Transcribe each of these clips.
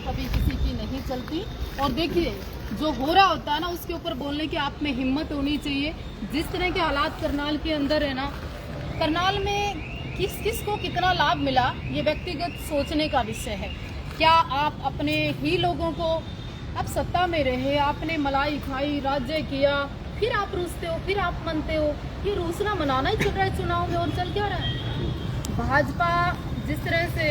कभी किसी की नहीं चलती। और देखिए जो हो रहा होता है ना उसके ऊपर बोलने की आप में हिम्मत होनी चाहिए। जिस तरह के हालात करनाल के अंदर है ना, करनाल में किस किस को कितना लाभ मिला ये व्यक्तिगत सोचने का विषय है। क्या आप अपने ही लोगों को, आप सत्ता में रहे, आपने मलाई खाई, राज्य किया, फिर आप रूसते हो, फिर आप मनते हो। ये रूसना मनाना ही चल रहा है चुनाव में, और चल क्या रहा है। भाजपा जिस तरह से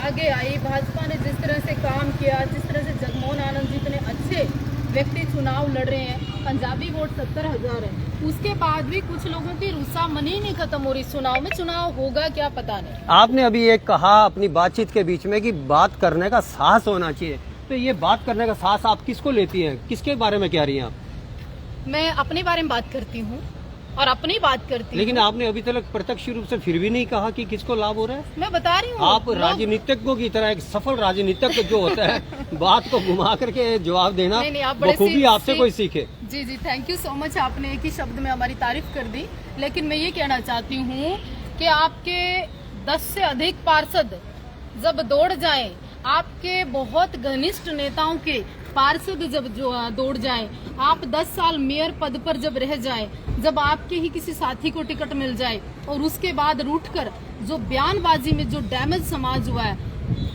आगे आई, भाजपा ने जिस तरह से काम किया, जिस तरह से जगमोहन आनंद जी इतने अच्छे व्यक्ति चुनाव लड़ रहे हैं, पंजाबी वोट 70,000 है, उसके बाद भी कुछ लोगों की रूसा मनी नहीं खत्म हो रही। चुनाव में चुनाव होगा क्या पता नहीं। आपने अभी एक कहा अपनी बातचीत के बीच में कि बात करने का साहस होना चाहिए, तो ये बात करने का साहस आप किसको लेती हैं, किसके बारे में कह रही हैं आप? मैं अपने बारे में बात करती हूँ और अपनी बात करती हूँ। लेकिन आपने अभी तक प्रत्यक्ष रूप से फिर भी नहीं कहा कि किसको लाभ हो रहा है। मैं बता रही हूँ, आप राजनीतिज्ञों की तरह, एक सफल राजनीतिज्ञ जो होता है बात को घुमा करके जवाब देना, बखूबी आपसे कोई सीखे। जी जी, थैंक यू सो मच। आपने एक ही शब्द में हमारी तारीफ कर दी। लेकिन मैं ये कहना चाहती हूँ कि आपके 10 से अधिक पार्षद जब दौड़ जाएं, आपके बहुत घनिष्ठ नेताओं के पार्षद जब जो दौड़ जाएं, आप 10 साल मेयर पद पर जब रह जाएं, जब आपके ही किसी साथी को टिकट मिल जाए और उसके बाद रूठकर जो बयानबाजी में जो डैमेज समाज हुआ है,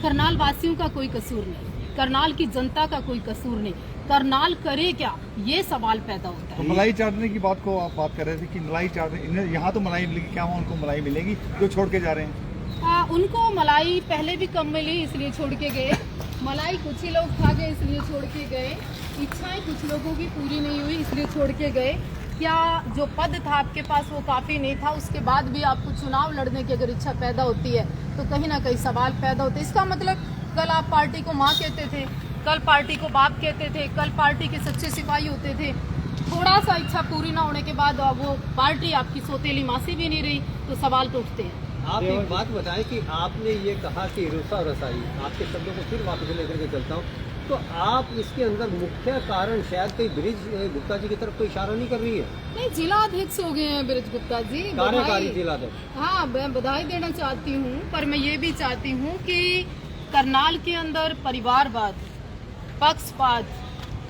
करनाल वासियों का कोई कसूर नहीं, करनाल की जनता का कोई कसूर नहीं। करनाल करे क्या, ये सवाल पैदा होता है। तो मलाई चाटने की बात को आप बात कर रहे थे कि मलाई चाटने, यहाँ तो मलाई मिलेगी, क्या उनको मलाई मिलेगी जो छोड़ के जा रहे हैं? उनको मलाई पहले भी कम मिली इसलिए छोड़ के गए, मलाई कुछ ही लोग खा गए इसलिए छोड़ के गए, इच्छाएं कुछ लोगों की पूरी नहीं हुई इसलिए छोड़ के गए। क्या जो पद था आपके पास वो काफ़ी नहीं था, उसके बाद भी आपको चुनाव लड़ने की अगर इच्छा पैदा होती है तो कहीं ना कहीं सवाल पैदा होते हैं। इसका मतलब कल आप पार्टी को माँ कहते थे, कल पार्टी को बाप कहते थे, कल पार्टी के सच्चे सिपाही होते थे, थोड़ा सा इच्छा पूरी ना होने के बाद वो पार्टी आपकी सौतेली मासी भी नहीं रही, तो सवाल तो उठते हैं। आप एक बात बताएं कि आपने ये कहा कि रुसा रसाई, आपके शब्दों को फिर वापस लेकर के चलता हूँ, तो आप इसके अंदर मुख्य कारण शायद कोई ब्रिज गुप्ता जी की तरफ कोई इशारा नहीं कर रही है? नहीं, जिला अध्यक्ष हो गए हैं ब्रिज गुप्ता जी, कार्यकारी जिला अध्यक्ष। हाँ, मैं बधाई देना चाहती हूँ, पर मैं ये भी चाहती हूँ कि करनाल के अंदर परिवारवाद, पक्षपात,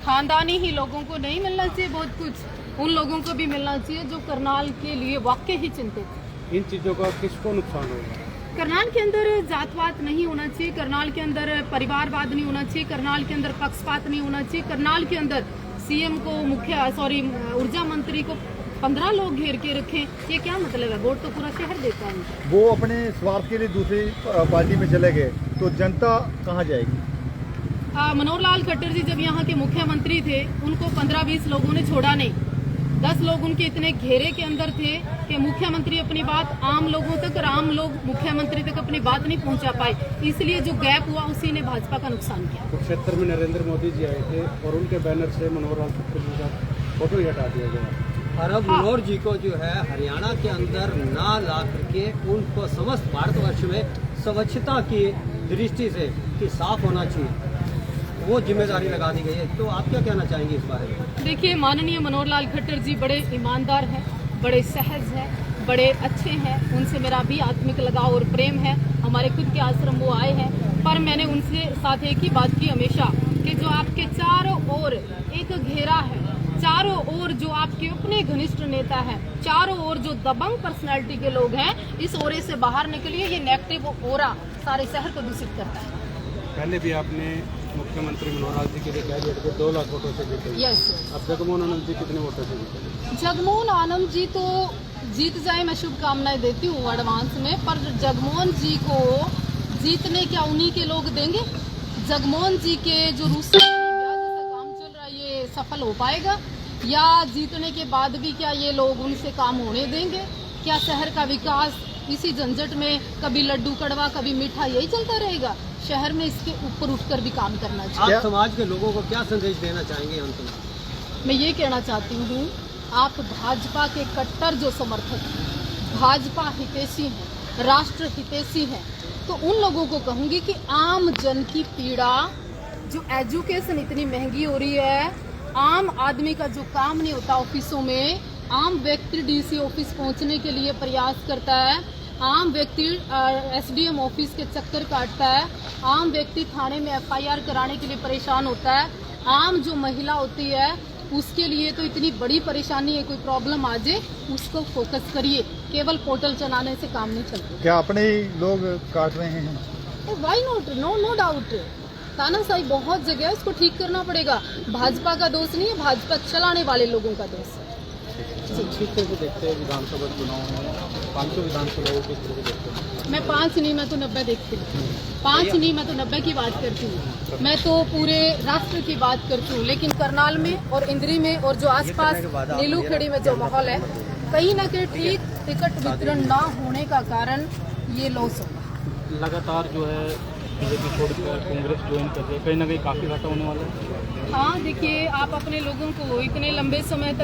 खानदानी ही लोगों को नहीं मिलना चाहिए, बहुत कुछ उन लोगों को भी मिलना चाहिए जो करनाल के लिए वाकई ही चिंतित। इन चीजों का किसको नुकसान होगा? करनाल के अंदर जातवाद नहीं होना चाहिए, करनाल के अंदर परिवारवाद नहीं होना चाहिए, करनाल के अंदर पक्षपात नहीं होना चाहिए, करनाल के अंदर सीएम को ऊर्जा मंत्री को 15 लोग घेर के रखें, ये क्या मतलब है? वोट तो पूरा शहर देता है। वो अपने स्वार्थ के लिए दूसरी पार्टी में चले गए तो जनता कहाँ जाएगी? मनोहर लाल खट्टर जी जब यहाँ के मुख्यमंत्री थे, उनको 15-20 लोगों ने छोड़ा नहीं, 10 लोग उनके इतने घेरे के अंदर थे कि मुख्यमंत्री अपनी बात आम लोगों तक और आम लोग मुख्यमंत्री तक अपनी बात नहीं पहुंचा पाए, इसलिए जो गैप हुआ उसी ने भाजपा का नुकसान किया। कुरुक्षेत्र में नरेंद्र मोदी जी आए थे और उनके बैनर से मनोहर लाल खट्टर जी का फोटो ही हटा दिया गया। और अब मनोहर जी को जो है हरियाणा के अंदर ना ला करके उनको समस्त भारतवर्ष में स्वच्छता की दृष्टि से कि साफ होना चाहिए, वो जिम्मेदारी लगा दी गई है, तो आप क्या कहना चाहेंगे इस बारे में? देखिए, माननीय मनोहर लाल खट्टर जी बड़े ईमानदार हैं, बड़े सहज हैं, बड़े अच्छे हैं, उनसे मेरा भी आत्मिक लगाव और प्रेम है, हमारे खुद के आश्रम वो आए हैं, पर मैंने उनसे साथ एक ही बात की हमेशा कि जो आपके चारों ओर एक घेरा है, चारों ओर जो आपके अपने घनिष्ठ नेता हैं, चारों ओर जो दबंग पर्सनैलिटी के लोग हैं, इस ओरे से बाहर निकलिए। ये नेगेटिव ओरा सारे शहर को दूषित करता है। पहले भी आपने मुख्यमंत्री मनोहर लाल जी के लिए कह दिया कि 2 लाख वोटों से जीते। यस। अब जगमोहन आनंद जी कितने वोटों से जीते? जगमोहन आनंद जी तो जीत जाए, मैं शुभकामनाएं देती हूँ एडवांस में, पर जगमोहन जी को जीतने क्या उन्हीं के लोग देंगे? जगमोहन जी के जो रूस जैसा काम चल रहा है ये सफल हो पाएगा, या जीतने के बाद भी क्या ये लोग उनसे काम होने देंगे? क्या शहर का विकास इसी झंझट में कभी लड्डू कड़वा कभी मीठा यही चलता रहेगा? शहर में इसके ऊपर उठकर भी काम करना चाहिए। आप समाज के लोगों को क्या संदेश देना चाहेंगे अंत में? मैं ये कहना चाहती हूँ, आप भाजपा के कट्टर जो समर्थक हैं, भाजपा हितैषी हैं, राष्ट्र हितैषी हैं, तो उन लोगों को कहूँगी कि आम जन की पीड़ा, जो एजुकेशन इतनी महंगी हो रही है, आम आदमी का जो काम नहीं होता ऑफिसों में, आम व्यक्ति डीसी ऑफिस पहुंचने के लिए प्रयास करता है, आम व्यक्ति एसडीएम ऑफिस के चक्कर काटता है, आम व्यक्ति थाने में एफआईआर कराने के लिए परेशान होता है। आम जो महिला होती है उसके लिए तो इतनी बड़ी परेशानी है, कोई प्रॉब्लम आ जाए उसको फोकस करिए, केवल पोर्टल चलाने से काम नहीं चलता। क्या अपने ही लोग काट रहे हैं? व्हाई नॉट, नो डाउट, तानाशाही बहुत जगह है, उसको ठीक करना पड़ेगा। भाजपा का दोष नहीं है, भाजपा चलाने वाले लोगों का दोष है। किस तरह से देखते हैं विधानसभा चुनाव में 500 विधानसभा को, किस तरह से देखते हैं? मैं 5 नहीं, मैं तो 90 देखती हूँ। 5 नहीं, मैं तो 90 की बात करती हूँ। मैं तो पूरे राष्ट्र की बात करती हूँ। लेकिन करनाल में और इंद्री में और जो आसपास नीलूखेड़ी में जो माहौल है, कहीं ना कहीं ठीक टिकट वितरण ना होने का कारण ये लॉस होगा। लगातार जो है बीजेपी छोड़कर कांग्रेस ज्वाइन कर रही है, कहीं ना कहीं काफ़ी घाटा होने वाला है। हाँ देखिए, आप अपने लोगों को इतने लंबे समय तक